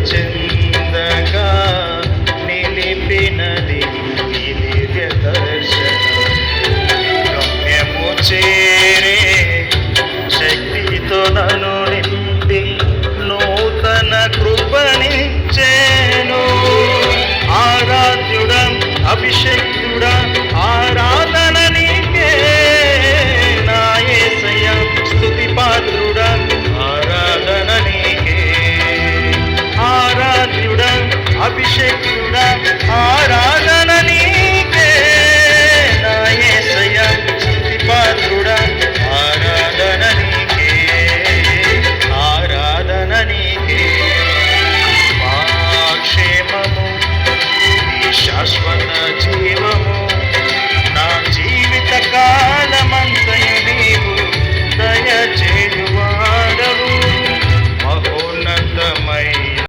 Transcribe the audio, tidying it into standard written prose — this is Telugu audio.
చెందగా నిలిపినది ఈ దివ్య దర్శనం. గమ్యము చేరే శక్తితో నన్ను నింపి నూతన కృపనిచ్చేను. ఆరాధ్యుడా, అభిషేక్తుడా,